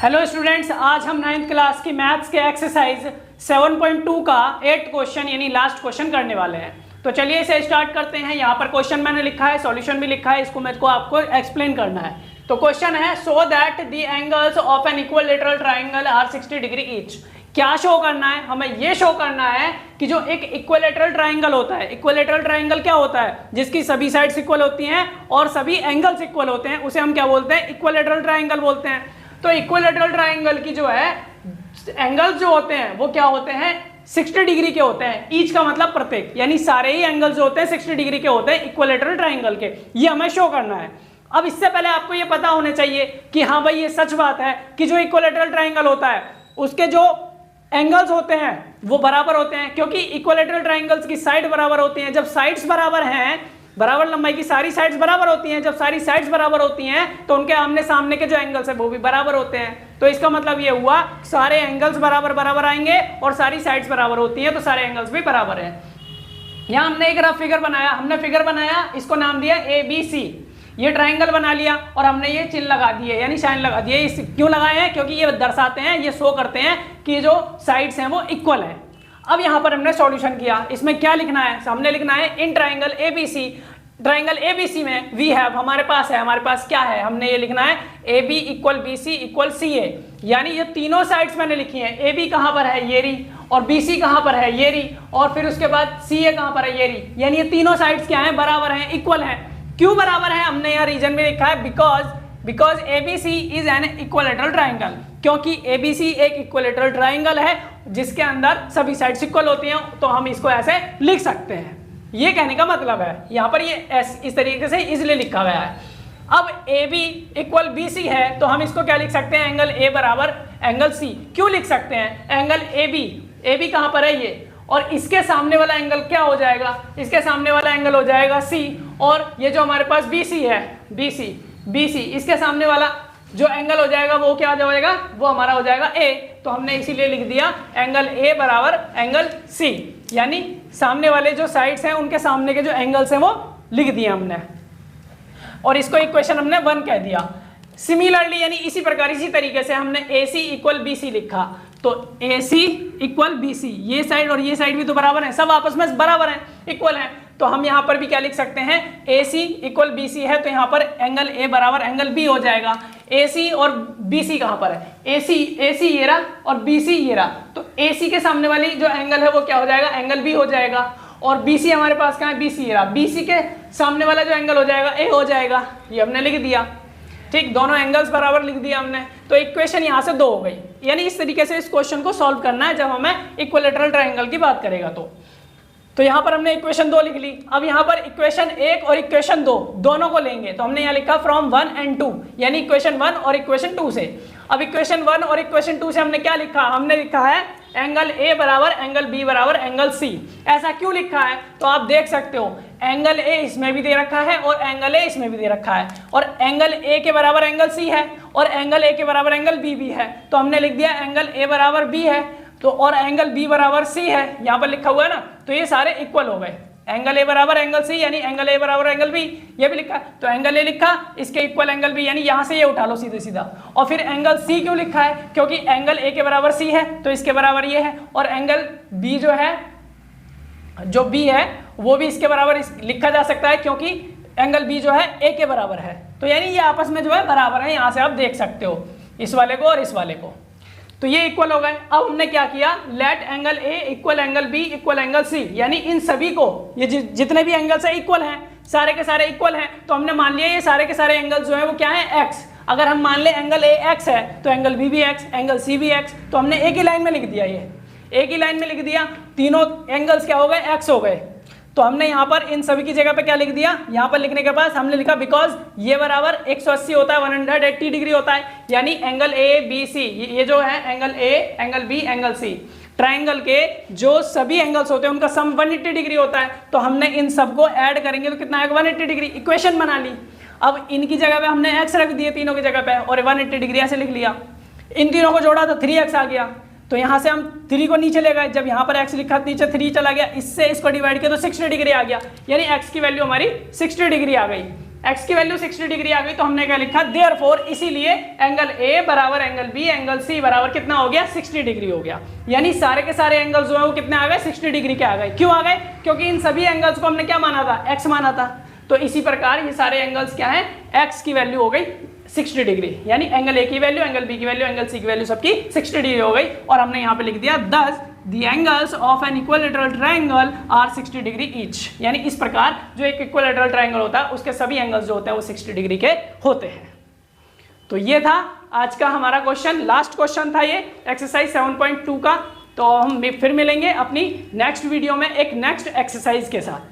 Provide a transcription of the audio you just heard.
Hello students, आज हम 9th class की मैथ्स के एक्सरसाइज 7.2 का 8th क्वेश्चन यानी लास्ट क्वेश्चन करने वाले हैं। तो चलिए इसे स्टार्ट करते हैं। यहाँ पर क्वेश्चन मैंने लिखा है, सॉल्यूशन भी लिखा है, इसको मेरे को आपको एक्सप्लेन करना है। तो क्वेश्चन है so that the angles of an equilateral triangle are 60 degree each. क्या शो करना है? हमें ये शो करना है कि जो एक इक्विलैटरल ट्राइंगल होता है, इक्विलैटरल ट्राइंगल क्या होता है? जिसकी सभी साइड्स इक्वल होती हैं और सभी एंगल्स इक्वल होते हैं, उसे हम क्या बोलते हैं? इक्विलैटरल ट्राइंगल बोलते हैं। तो इक्विलैटरल ट्राइंगल की जो है एंगल्स जो होते हैं वो क्या होते हैं? 60 डिग्री के होते हैं। ईच का मतलब प्रत्येक, यानी सारे ही एंगल्स जो होते हैं 60 डिग्री के होते हैं इक्विलैटरल ट्राइंगल के। ये हमें शो करना है। अब इससे पहले आपको ये पता होना चाहिए कि हाँ भाई ये सच बात है कि जो इक्विलैटरल ट्राइंगल होता है उसके जो एंगल्स होते हैं वो बराबर होते हैं, क्योंकि इक्विलैटरल ट्राइंगल्स की साइड बराबर होती हैं। जब साइड्स बराबर हैं, बराबर लंबाई की सारी साइड्स बराबर होती हैं, जब सारी साइड्स बराबर होती हैं तो उनके आमने सामने के जो एंगल्स है वो भी बराबर होते हैं। तो इसका मतलब ये हुआ सारे एंगल्स बराबर बराबर आएंगे और सारी साइड्स बराबर होती हैं तो सारे एंगल्स भी बराबर हैं। यहाँ हमने एक रफ फिगर बनाया, इसको नाम दिया ABC। ये ट्राइंगल बना लिया और हमने ये चिन्ह लगा दिए यानी साइन लगा दिए। इस क्यों लगाए हैं? क्योंकि ये दर्शाते हैं, ये शो करते हैं कि जो साइड्स हैं वो इक्वल है। अब यहाँ पर हमने सॉल्यूशन किया। इसमें क्या लिखना है? हमने लिखना है in triangle ABC, triangle ABC में वी हैव, हमारे पास क्या है? हमने ये लिखना है AB equal BC equal CA। यानी ये तीनों साइड्स मैंने लिखी हैं। AB कहाँ पर है? ये रही। और BC कहाँ पर है? ये रही। और फिर उसके बाद CA कहाँ पर है? ये रही। यानी ये तीनों साइड्स क्या है? बराबर हैं, इक्वल हैं। क्यों बराबर है? हमने यहाँ रीजन में लिखा है because ABC is an equilateral triangle. क्योंकि ABC एक इक्विलैटरल ट्राइंगल है जिसके अंदर सभी साइड्स इक्वल होती हैं, तो हम इसको ऐसे लिख सकते हैं। ये कहने का मतलब है, यहाँ पर ये इस तरीके से इसलिए लिखा गया है। अब AB इक्वल BC है तो हम इसको क्या लिख सकते हैं? एंगल A बराबर एंगल C। क्यों लिख सकते हैं? एंगल AB कहाँ पर है? ये। और इसके सामने वाला एंगल क्या हो जाएगा? इसके सामने वाला एंगल हो जाएगा C। और ये जो हमारे पास BC है, BC इसके सामने वाला जो एंगल हो जाएगा वो क्या हो जाएगा? वो हमारा हो जाएगा A। तो हमने इसीलिए लिख दिया एंगल A बराबर एंगल C, यानी सामने वाले जो साइड्स हैं उनके सामने के जो एंगल्स हैं वो लिख दिए हमने, और इसको इक्वेशन हमने 1 कह दिया। सिमिलरली यानी इसी प्रकार इसी तरीके से हमने AC इक्वल BC लिखा। तो AC इक्वल BC, ये साइड और ये साइड भी तो बराबर है, सब आपस में बराबर हैं, इक्वल हैं। तो हम यहाँ पर भी क्या लिख सकते हैं? AC इक्वल BC है तो यहाँ पर एंगल A बराबर एंगल B हो जाएगा। AC और BC कहाँ पर है? AC ये रहा और BC ये रहा। तो AC के सामने वाली जो एंगल है वो क्या हो जाएगा? एंगल B हो जाएगा। और BC हमारे पास कहाँ है? BC ये रहा। BC के सामने वाला जो एंगल हो जाएगा A हो जाएगा। ये हमने लिख दिया। ठीक, दोनों एंगल्स बराबर लिख दिया हमने। तो इक्वेशन यहाँ से 2 हो गई। यानी इस तरीके से इस क्वेश्चन को सॉल्व करना है जब हमें इक्विलैटरल ट्राइंगल की बात करेगा। तो यहाँ पर हमने इक्वेशन 2 लिख ली। अब यहाँ पर इक्वेशन 1 और इक्वेशन 2 दोनों को लेंगे। तो हमने यहाँ लिखा फ्रॉम 1 and 2, यानी इक्वेशन 1 और इक्वेशन 2 से। अब इक्वेशन 1 और इक्वेशन 2 से हमने क्या लिखा? हमने लिखा है एंगल A बराबर एंगल B बराबर एंगल C। ऐसा क्यों लिखा है? तो आप देख सकते हो एंगल A इसमें भी दे रखा है और एंगल A इसमें भी दे रखा है, और एंगल A के बराबर एंगल C है और एंगल A के बराबर एंगल B भी है। तो हमने लिख दिया एंगल A बराबर B है तो और एंगल B बराबर C है, यहाँ पर लिखा हुआ है ना। तो ये सारे इक्वल हो गए। एंगल A बराबर एंगल C यानी एंगल A बराबर एंगल B, ये भी लिखा। तो एंगल A लिखा, इसके इक्वल एंगल B, यानी यहाँ से ये उठा लो सीधे सीधा। और फिर एंगल C क्यों लिखा है? क्योंकि एंगल A के बराबर C है तो इसके बराबर ये है, और एंगल B जो B है वो भी इसके बराबर लिखा जा सकता है क्योंकि एंगल B जो है A के बराबर है। तो यानी ये आपस में जो है बराबर है, यहाँ से आप देख सकते हो इस वाले को और इस वाले को। तो ये इक्वल हो गए। अब हमने क्या किया? Let angle A equal angle B equal angle C, यानी इन सभी को, ये जितने भी एंगल्स है इक्वल हैं, सारे के सारे इक्वल हैं। तो हमने मान लिया ये सारे के सारे एंगल्स जो है वो क्या है? X। अगर हम मान ले एंगल A X है तो एंगल B भी X, एंगल C भी X। तो हमने एक ही लाइन में लिख दिया, ये एक ही लाइन में लिख दिया। तीनों एंगल्स क्या हो गए? X हो गए। तो हमने यहाँ पर इन सभी की जगह पे क्या लिख दिया? यहाँ पर लिखने के बाद हमने लिखा बिकॉज ये बराबर 180 होता है, 180 डिग्री होता है, यानी एंगल A B C, ये जो है angle A angle B angle C, triangle के जो सभी एंगल्स होते हैं उनका सम 180 डिग्री होता है। तो हमने इन सबको ऐड करेंगे तो कितना आएगा? 180 डिग्री। इक्वेशन बना ली। अब इनकी जगह पे हमने x रख दिए तीनों की जगह पे और 180 डिग्री ऐसे लिख लिया। इन तीनों को जोड़ा तो 3x आ गया। तो यहाँ से हम 3 को नीचे ले गए, जब यहाँ पर x लिखा नीचे 3 चला गया, इससे इसको डिवाइड किया तो 60 डिग्री आ गया, यानी x की वैल्यू हमारी 60 डिग्री आ गई। x की वैल्यू 60 डिग्री आ गई तो हमने क्या लिखा, देयरफॉर इसीलिए एंगल A बराबर एंगल B एंगल C बराबर कितना हो गया, 60 डिग्री हो गया। यानी सारे के सारे एंगल्स जो है वो कितने आ गए, 60 डिग्री के आ गए। क्यों आ गए, क्योंकि इन सभी एंगल्स को हमने क्या माना था, x माना था। तो इसी प्रकार ये सारे एंगल्स क्या है, x की वैल्यू हो गई 60 डिग्री, यानी एंगल A की वैल्यू, एंगल B की वैल्यू, एंगल C की वैल्यू सबकी 60 डिग्री हो गई। और हमने यहाँ पे लिख दिया thus the angles of an equilateral triangle are 60 degree each। यानी इस प्रकार जो एक इक्विलैटरल ट्रायंगल होता है उसके सभी एंगल्स जो होते हैं वो 60 डिग्री के होते हैं। तो ये था आज का हमारा क्वेश्चन, लास्ट क्वेश्चन था ये एक्सरसाइज 7.2 का। तो हम फिर मिलेंगे अपनी नेक्स्ट वीडियो में एक नेक्स्ट एक्सरसाइज के साथ।